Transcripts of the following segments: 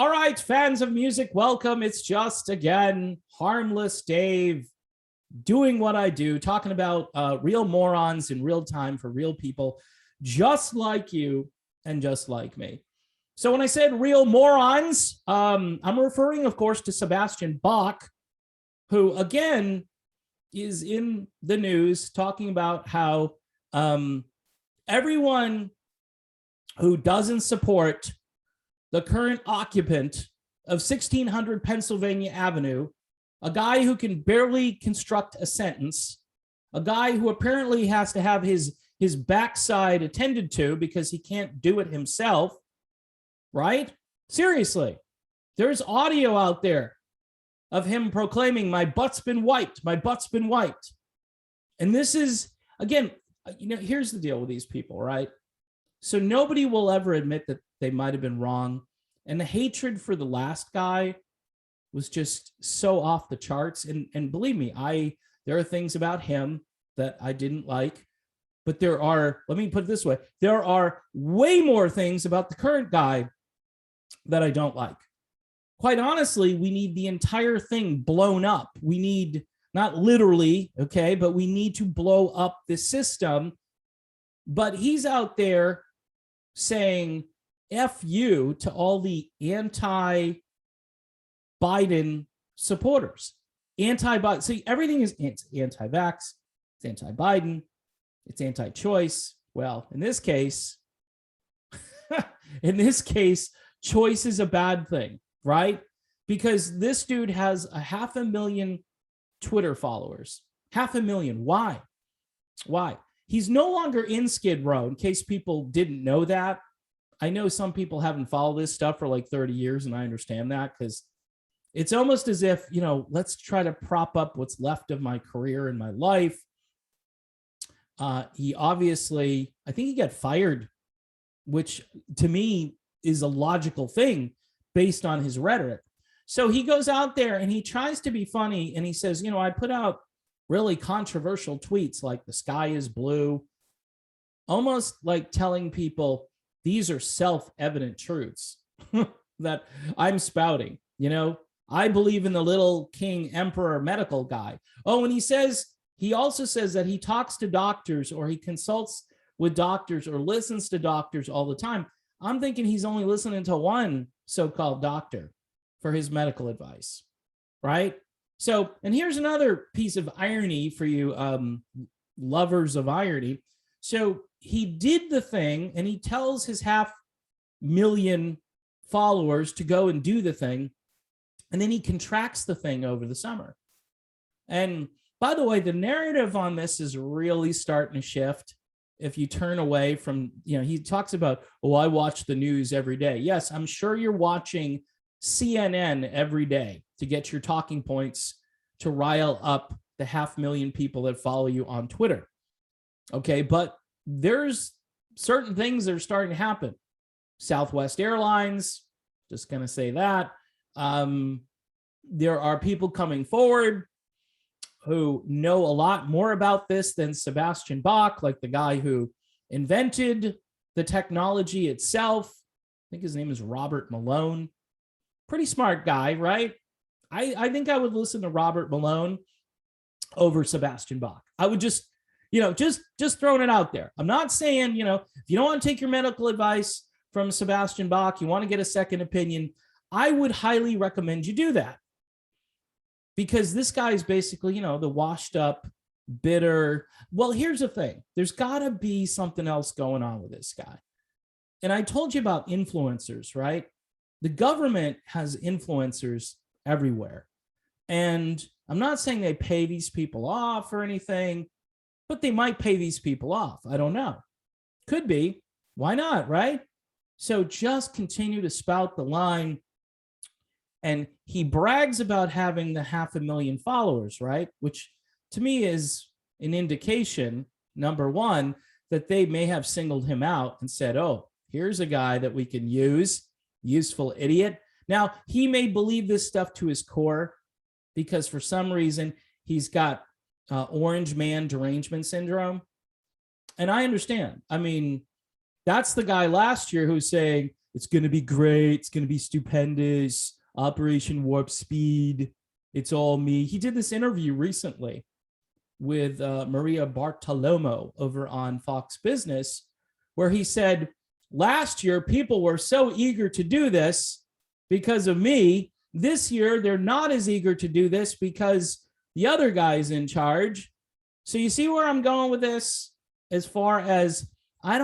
All right, fans of music, welcome. It's just, again, harmless Dave doing what I do, talking about real morons in real time for real people, just like you and just like me. So when I said real morons, I'm referring, of course, to Sebastian Bach, who, again, is in the news talking about how everyone who doesn't support the current occupant of 1600 Pennsylvania Avenue, a guy who can barely construct a sentence, a guy who apparently has to have his backside attended to because he can't do it himself, right? Seriously, there's audio out there of him proclaiming, "My butt's been wiped, my butt's been wiped." And this is, again, here's the deal with these people, right? So nobody will ever admit that they might have been wrong. And the hatred for the last guy was just so off the charts. And believe me, there are things about him that I didn't like, but let me put it this way, there are way more things about the current guy that I don't like. Quite honestly, we need the entire thing blown up. We need, not literally, okay, but we need to blow up the system. But he's out there saying F you to all the anti-Biden supporters. Anti-Biden. See, everything is anti-vax, it's anti-Biden, it's anti-choice. Well, in this case, choice is a bad thing, right? Because this dude has 500,000 Twitter followers. 500,000. Why? Why? He's no longer in Skid Row, in case people didn't know that. I know some people haven't followed this stuff for like 30 years, and I understand that because it's almost as if, let's try to prop up what's left of my career and my life. He obviously, I think he got fired, which to me is a logical thing based on his rhetoric. So he goes out there and he tries to be funny, and he says, I put out really controversial tweets like the sky is blue, almost like telling people these are self-evident truths that I'm spouting. I believe in the little king emperor medical guy. Oh, and he also says that he talks to doctors, or he consults with doctors, or listens to doctors all the time. I'm thinking he's only listening to one so-called doctor for his medical advice, right? So, and here's another piece of irony for you lovers of irony. So he did the thing, and he tells his 500,000 followers to go and do the thing, and then he contracts the thing over the summer. And by the way, the narrative on this is really starting to shift. If you turn away from, he talks about, oh, I watch the news every day. Yes, I'm sure you're watching CNN every day to get your talking points to rile up the 500,000 people that follow you on Twitter. Okay, but there's certain things that are starting to happen. Southwest Airlines, just going to say that. There are people coming forward who know a lot more about this than Sebastian Bach, like the guy who invented the technology itself. I think his name is Robert Malone. Pretty smart guy, right? I think I would listen to Robert Malone over Sebastian Bach. I would just throwing it out there. I'm not saying, if you don't want to take your medical advice from Sebastian Bach, you want to get a second opinion, I would highly recommend you do that. Because this guy is basically, the washed up, bitter. Well, here's the thing. There's got to be something else going on with this guy. And I told you about influencers, right? The government has influencers everywhere. And I'm not saying they pay these people off or anything, but they might pay these people off. I don't know. Could be. Why not, right? So just continue to spout the line. And he brags about having the 500,000 followers, right? Which to me is an indication, number one, that they may have singled him out and said, oh, here's a guy that we can use, useful idiot. Now, he may believe this stuff to his core because for some reason he's got orange man derangement syndrome. And I understand. I mean, that's the guy last year who's saying, It's going to be great. It's going to be stupendous. Operation Warp Speed. It's all me. He did this interview recently with Maria Bartiromo over on Fox Business, where he said, last year, people were so eager to do this because of me. This year, they're not as eager to do this because the other guy's in charge. So you see where I'm going with this? As far as I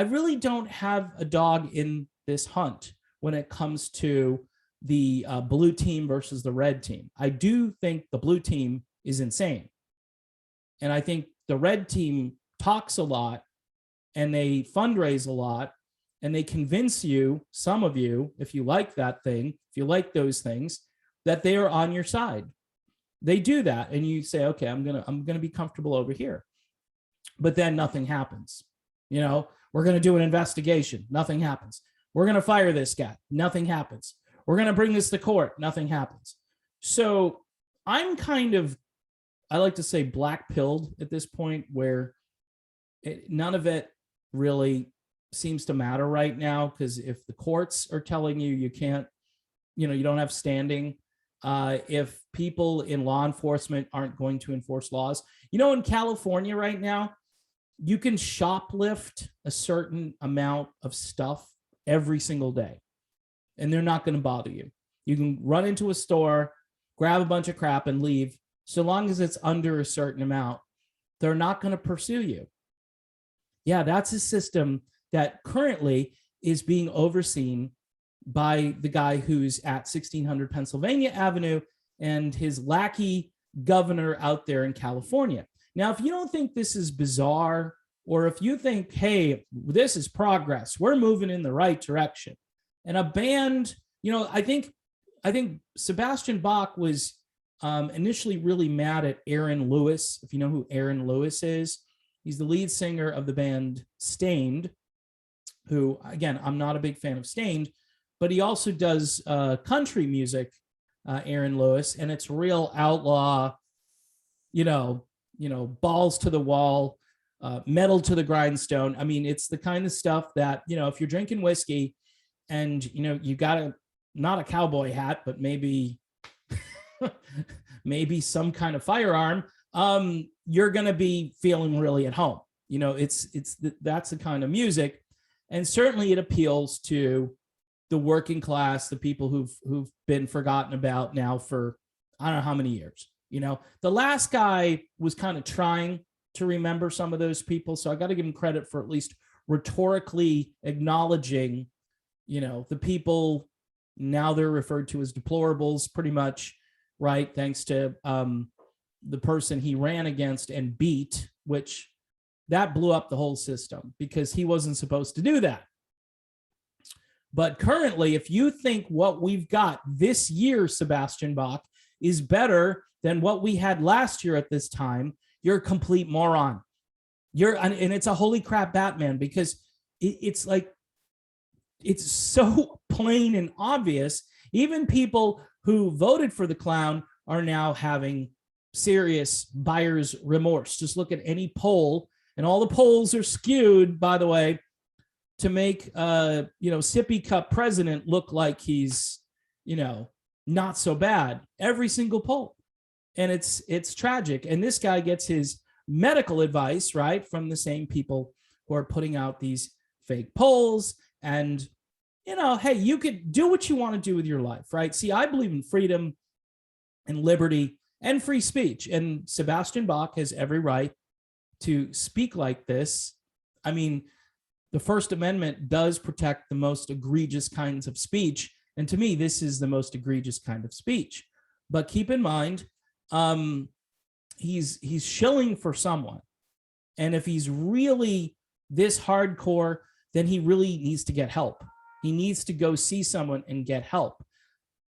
really don't have a dog in this hunt when it comes to the blue team versus the red team. I do think the blue team is insane. And I think the red team talks a lot and they fundraise a lot and they convince you, some of you, if you like that thing, if you like those things, that they are on your side. They do that. And you say, okay, I'm gonna be comfortable over here. But then nothing happens. You know, we're going to do an investigation. Nothing happens. We're going to fire this guy. Nothing happens. We're going to bring this to court. Nothing happens. So I'm kind of, I like to say, black-pilled at this point, where none of it really seems to matter right now, because if the courts are telling you you can't, you know, you don't have standing, if people in law enforcement aren't going to enforce laws, you know, in California right now, you can shoplift a certain amount of stuff every single day, and they're not going to bother you. You can run into a store, grab a bunch of crap and leave. So long as it's under a certain amount, they're not going to pursue you. Yeah, that's a system that currently is being overseen by the guy who's at 1600 Pennsylvania Avenue and his lackey governor out there in California. Now, if you don't think this is bizarre, or if you think, hey, this is progress, we're moving in the right direction, and a band, you know, I think Sebastian Bach was initially really mad at Aaron Lewis. If you know who Aaron Lewis is, he's the lead singer of the band Stained, who, again, I'm not a big fan of Stained, but he also does country music, Aaron Lewis, and it's real outlaw, you know, balls to the wall, metal to the grindstone. I mean, it's the kind of stuff that, you know, if you're drinking whiskey and, you know, you got not a cowboy hat, but maybe maybe some kind of firearm, you're going to be feeling really at home. You know, that's the kind of music. And certainly it appeals to the working class, the people who've been forgotten about now for, I don't know how many years. You know, the last guy was kind of trying to remember some of those people. So I got to give him credit for at least rhetorically acknowledging, you know, the people now they're referred to as deplorables pretty much, right? Thanks to the person he ran against and beat, which that blew up the whole system because he wasn't supposed to do that. But currently, if you think what we've got this year, Sebastian Bach, is better than what we had last year at this time, you're a complete moron. And it's a holy crap Batman, because it's like, it's so plain and obvious. Even people who voted for the clown are now having serious buyer's remorse. Just look at any poll, and all the polls are skewed, by the way, to make Sippy Cup president look like he's, you know, not so bad. Every single poll. And it's tragic. And this guy gets his medical advice, right, from the same people who are putting out these fake polls. And, you know, hey, you could do what you want to do with your life, right? See, I believe in freedom and liberty and free speech. And Sebastian Bach has every right to speak like this. I mean, the First Amendment does protect the most egregious kinds of speech. And to me, this is the most egregious kind of speech. But keep in mind, he's shilling for someone. And if he's really this hardcore, then he really needs to get help. He needs to go see someone and get help.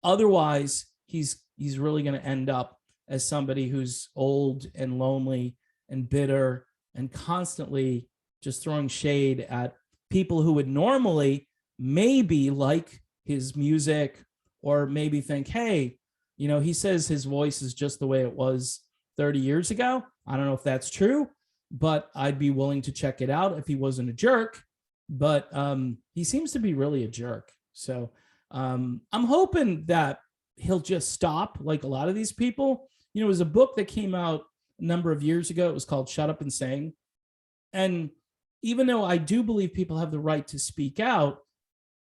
Otherwise, he's really going to end up as somebody who's old and lonely and bitter and constantly just throwing shade at people who would normally maybe like his music, or maybe think, hey, you know, he says his voice is just the way it was 30 years ago. I don't know if that's true, but I'd be willing to check it out if he wasn't a jerk. but he seems to be really a jerk. So I'm hoping that he'll just stop like a lot of these people. You know, it was a book that came out a number of years ago. It was called Shut Up and Sing. And even though I do believe people have the right to speak out,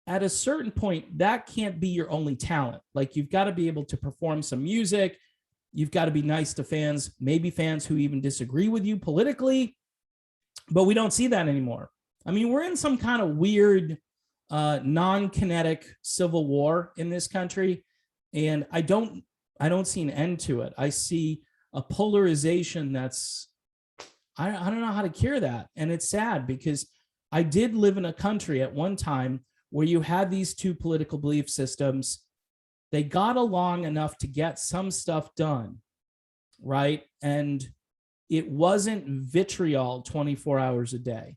at a certain point, that can't be your only talent. Like, you've got to be able to perform some music. You've got to be nice to fans, maybe fans who even disagree with you politically. But we don't see that anymore. I mean, we're in some kind of weird, non-kinetic civil war in this country, and I don't see an end to it. I see a polarization that's, I don't know how to cure that, and it's sad because I did live in a country at one time where you had these two political belief systems. They got along enough to get some stuff done, right? And it wasn't vitriol 24 hours a day.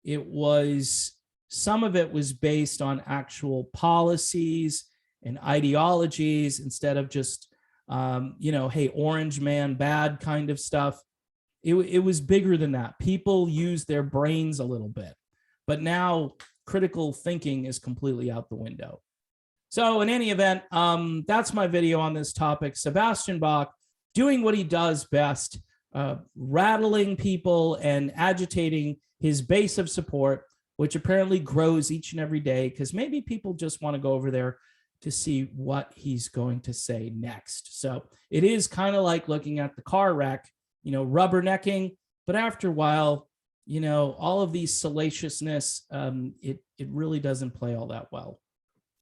It was, some of it was based on actual policies and ideologies instead of just, hey, orange man, bad kind of stuff. It was bigger than that. People use their brains a little bit, but now critical thinking is completely out the window. So in any event, that's my video on this topic. Sebastian Bach doing what he does best, rattling people and agitating his base of support, which apparently grows each and every day because maybe people just want to go over there to see what he's going to say next. So it is kind of like looking at the car wreck, rubbernecking, but after a while, all of these salaciousness, it really doesn't play all that well.